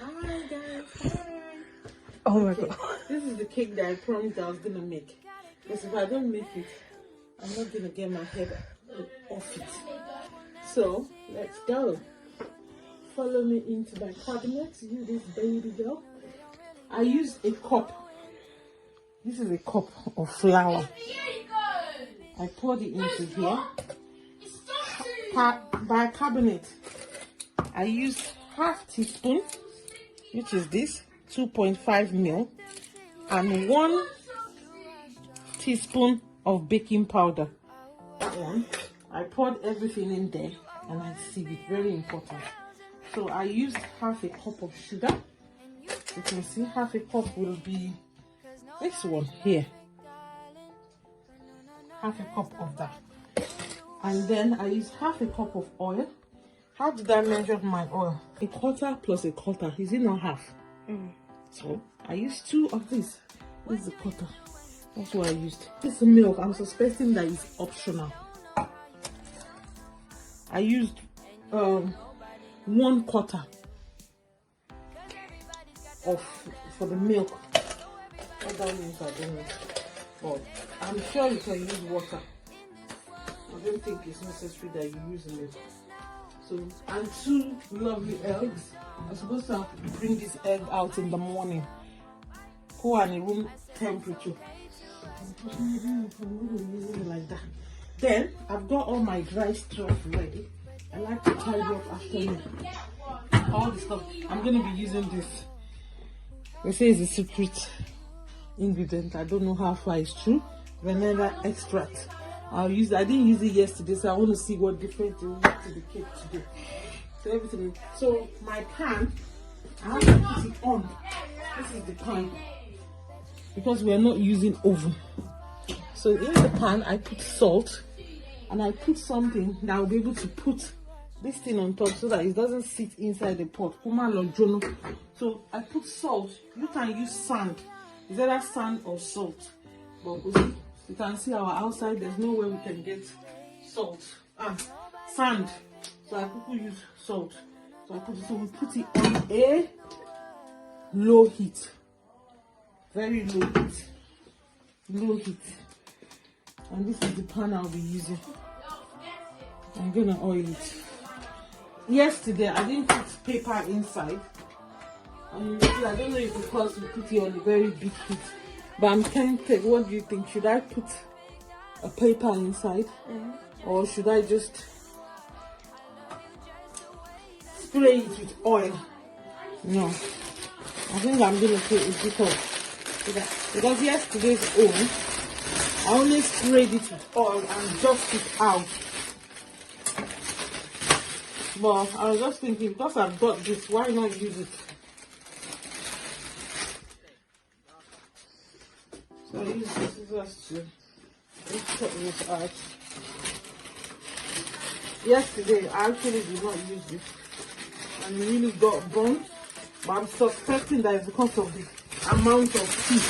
Hi guys, hi. Oh my Okay, god. this is the cake that I promised I was gonna make. Because if I don't make it, I'm not gonna get my head off it. So let's go. Follow me into my cabinet. You this baby girl. I use a cup. This is a cup of flour. I poured it into here. Bicarbonate. I used half teaspoon, which is this 2.5 ml, and 1 teaspoon of baking powder. That one. I poured everything in there and I sieve it. Very important. So I used half a cup of sugar. You can see half a cup will be this one here. Half a cup of that. And then I used half a cup of oil. How did I measure my oil? A quarter plus a quarter. Is it not half? So I used 2 of this. This is a quarter. That's what I used. This milk, I'm suspecting that it's optional. I used 1/4 for the milk. What that means, I don't know. But I'm sure you can use water. I don't think it's necessary that you use milk. So, and 2 lovely eggs. I'm supposed to bring this egg out in the morning. Cool and room temperature. I'm going to use it like that. Then I've got all my dry stuff ready. I like to tidy up after me. All the stuff. I'm going to be using this. They say it's a secret ingredient. I don't know how far it's true. Vanilla extract. I didn't use it yesterday, so I want to see what difference it will make to the cake today. So everything. So my pan, I have to put it on. This is the pan because we are not using oven. So in the pan, I put salt, and I put something that I'll be able to put this thing on top so that it doesn't sit inside the pot. So I put salt. You can use sand. It's either sand or salt. But you can see our outside, there's no way we can get salt. Sand. So I people use salt. So we put it on a low heat. Very low heat. Low heat. And this is the pan I'll be using. I'm gonna oil it. Yesterday I didn't put paper inside. And you see, I don't know if because we put it on a very big heat. But I'm tempted. What do you think? Should I put a paper inside? Or should I just spray it with oil? No. I think I'm going to put it because yesterday's oil, I only sprayed it with oil and dust it out. But I was just thinking, because I've got this, why not use it? So I use the scissors to cut this out. Yesterday I actually did not use this and it really got burnt, but I'm suspecting that it's because of the amount of heat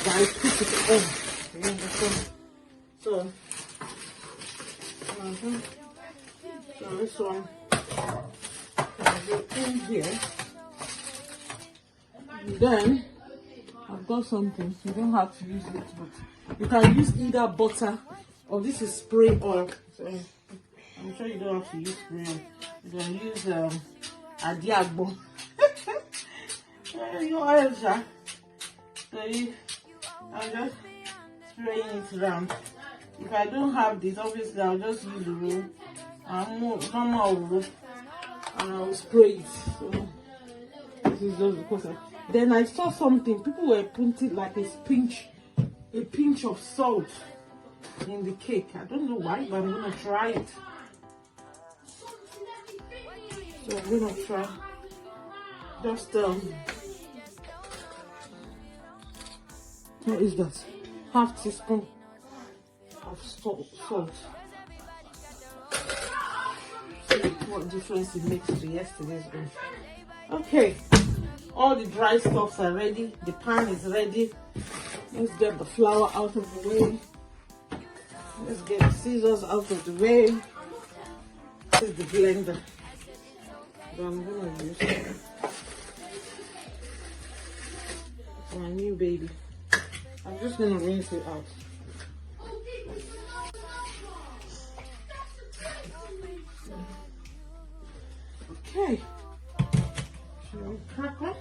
that I put it on. You understand? So this one can go in here. And then I've got something. You don't have to use it, but you can use either butter or this is spray oil. So I'm sure you don't have to use spray oil. You can use adiagbo. Your oil, sir. So I'm just spraying it around. If I don't have this, obviously I'll just use the roll. Normal roll, and I'll spray it. So this is just because then I saw something. People were putting like a pinch of salt in the cake. I don't know why, but I'm gonna try it. So I'm gonna try just what is that? Half teaspoon of salt. See what difference it makes to yesterday's one. Okay. All the dry stuffs are ready. The pan is ready. Let's get the flour out of the way. Let's get the scissors out of the way. This is the blender that I'm gonna use. my new baby. I'm just gonna rinse it out. Okay. Shall we crack on?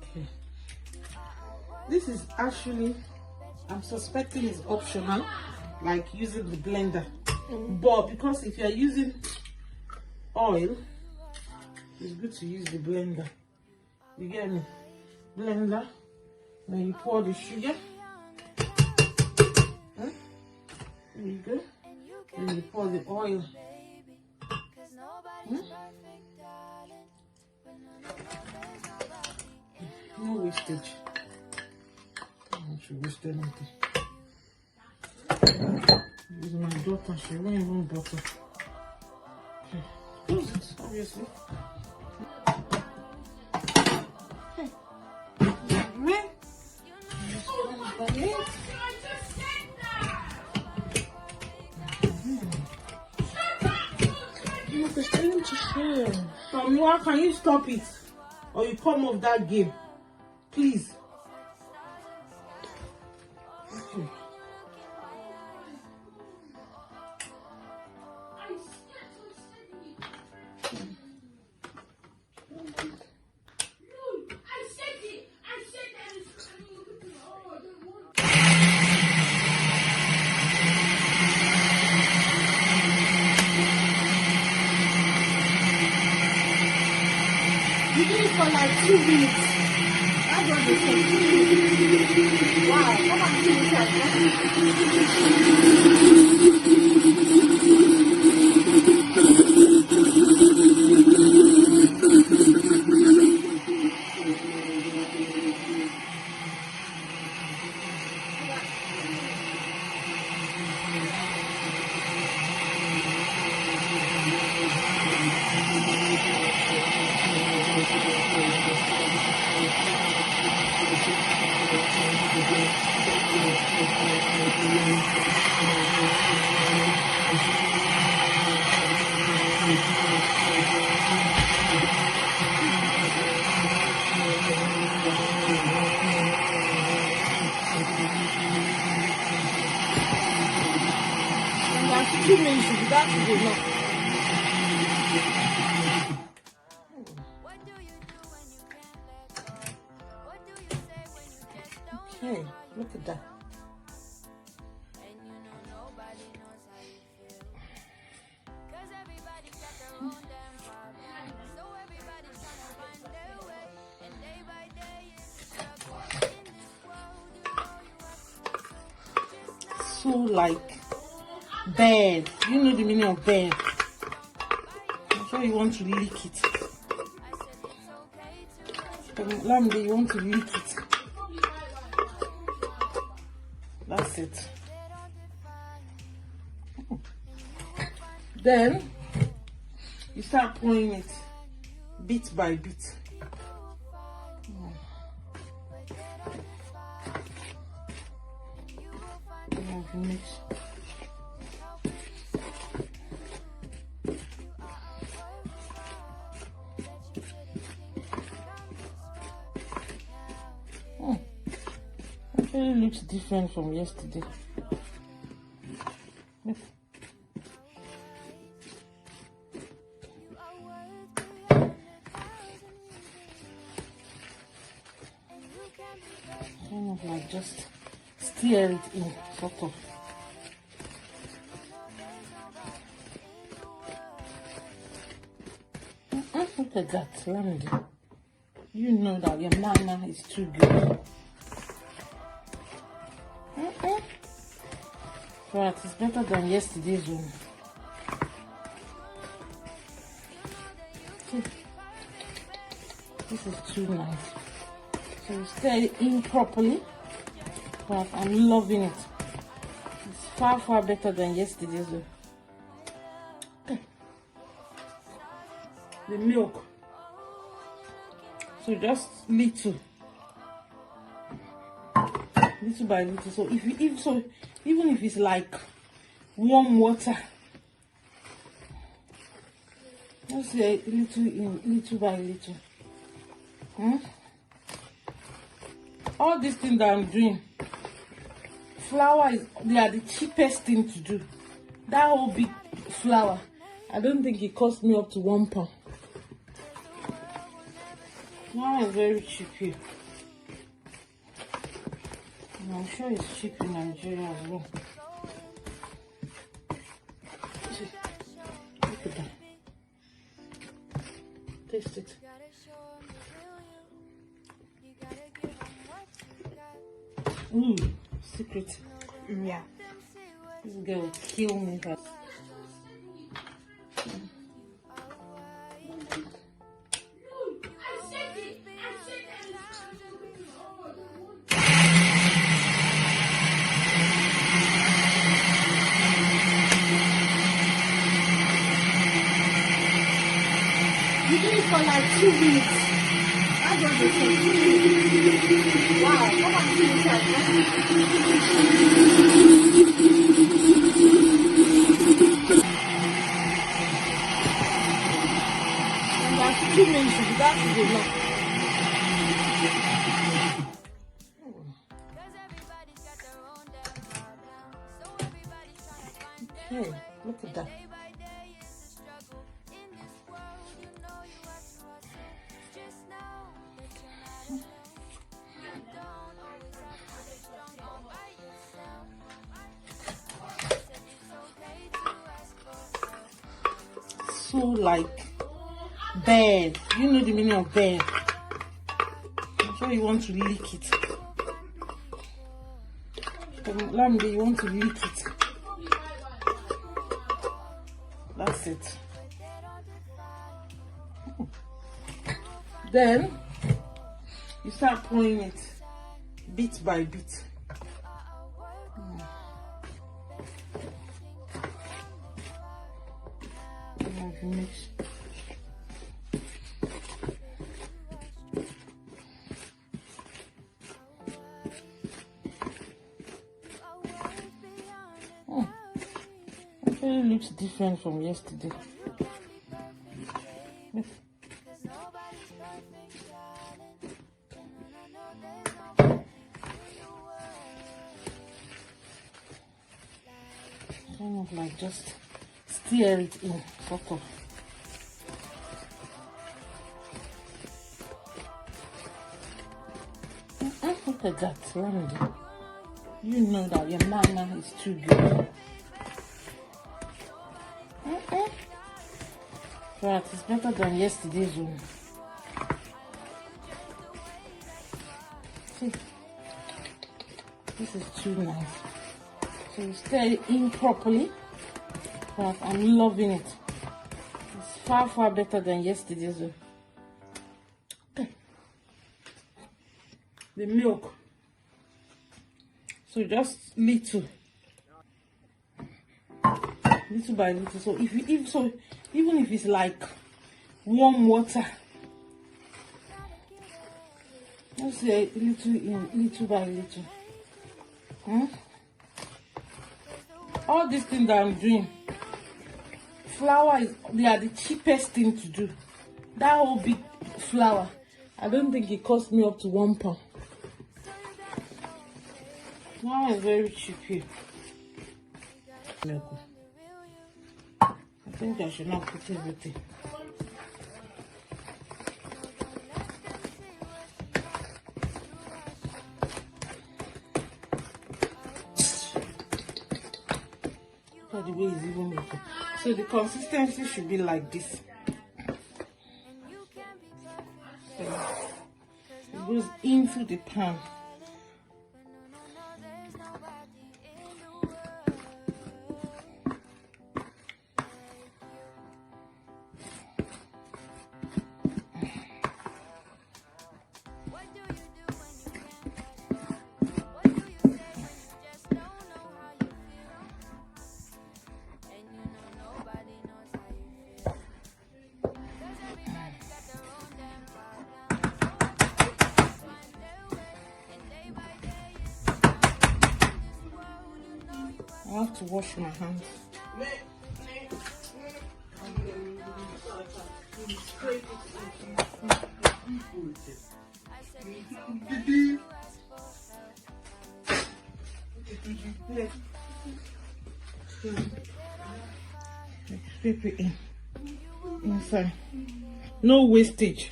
Okay. This is actually, I'm suspecting it's optional, like using the blender. But because if you're using oil, it's good to use the blender. You get me? Blender. Then you pour the sugar. There you go. Then you pour the oil. No wastage. I don't should waste anything. This is my daughter, she won't even butter. Okay. Close it, obviously. Okay. Right. Look, it's time to share. Tommy, can you stop it? Or you come off that game? Please. Okay. You did it for like 2 minutes. That's what they said. Wow, come on, do it That's 2 minutes. That's good enough. Okay, look at that. So like bad. You know the meaning of bad. I'm sure you want to lick it. Lamde, you want to lick it. That's it. Then you start pouring it bit by bit. Mix. Actually looks different from yesterday. Kind of like just stir it in, sort of. Look at that, Lamde. You know that your mama is too good. Right, it's better than yesterday's one. This is too nice. So you stir it in properly. But I'm loving it. It's far, far better than yesterday's one. The milk. So just little by little. So even if it's like warm water, Just a little in, little by little. All these things that I'm doing, flour they are the cheapest thing to do. That whole big flour, I don't think it cost me up to £1. Flour is very cheap here. And I'm sure it's cheap in Nigeria as well. Look at that. Taste it. Ooh, secret. Yeah. This girl will kill me. You did it for like 2 weeks. I don't know, for 2 weeks. Wow, come on, see inside. And like 2 minutes, that is enough. Okay, look at that. So like bad. You know the meaning of bad. I'm sure you want to lick it. Lambe, you want to lick it. That's it. Then you start pouring it bit by bit. Mix. Actually looks different from yesterday. Kind of like just stir it in, sort of. Look at that, Randy. You know that your mama is too good. Right, it's better than yesterday's one. See, this is too nice. So you stir it in properly. But I'm loving it. It's far, far better than yesterday's one. Okay. The milk. So just little by little. So even if it's like warm water, just a little in, little by little. All these things that I'm doing, flour they are the cheapest thing to do. That whole big flour, I don't think it cost me up to £1. Flour is very cheap here. Milk. I think I should not put everything. Look at the way it's even making. So the consistency should be like this. So it goes into the pan. I have to wash my hands. Flip it in inside. No wastage.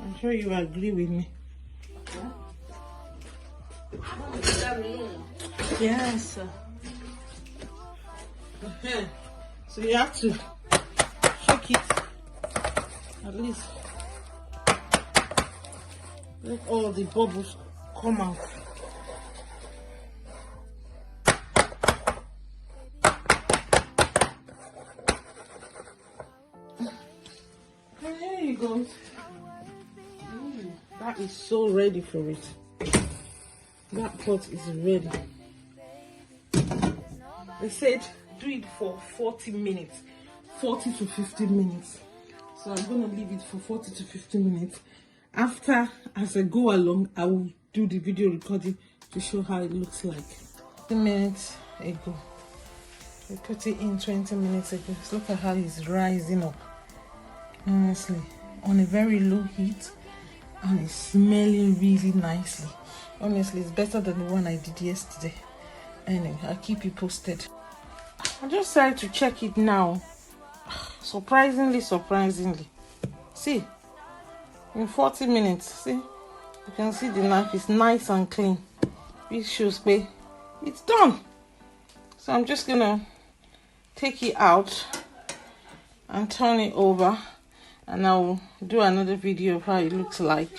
I'm sure you agree with me. Yes, sir. So you have to shake it at least. Let all the bubbles come out. And here you go. That is so ready for it. That pot is ready. They said do it for 40 minutes, 40 to 50 minutes. So I'm going to leave it for 40 to 50 minutes. After, as I go along, I will do the video recording to show how it looks like. 20 minutes ago. We put it in 20 minutes ago. Just look at how it's rising up. Honestly, on a very low heat, and it's smelling really nicely. Honestly, it's better than the one I did yesterday. Anyway, I'll keep you posted. I just tried to check it now. Surprisingly. See, in 40 minutes, see, you can see the knife is nice and clean. This shows me it's done. So I'm just gonna take it out and turn it over, and I'll do another video of how it looks like.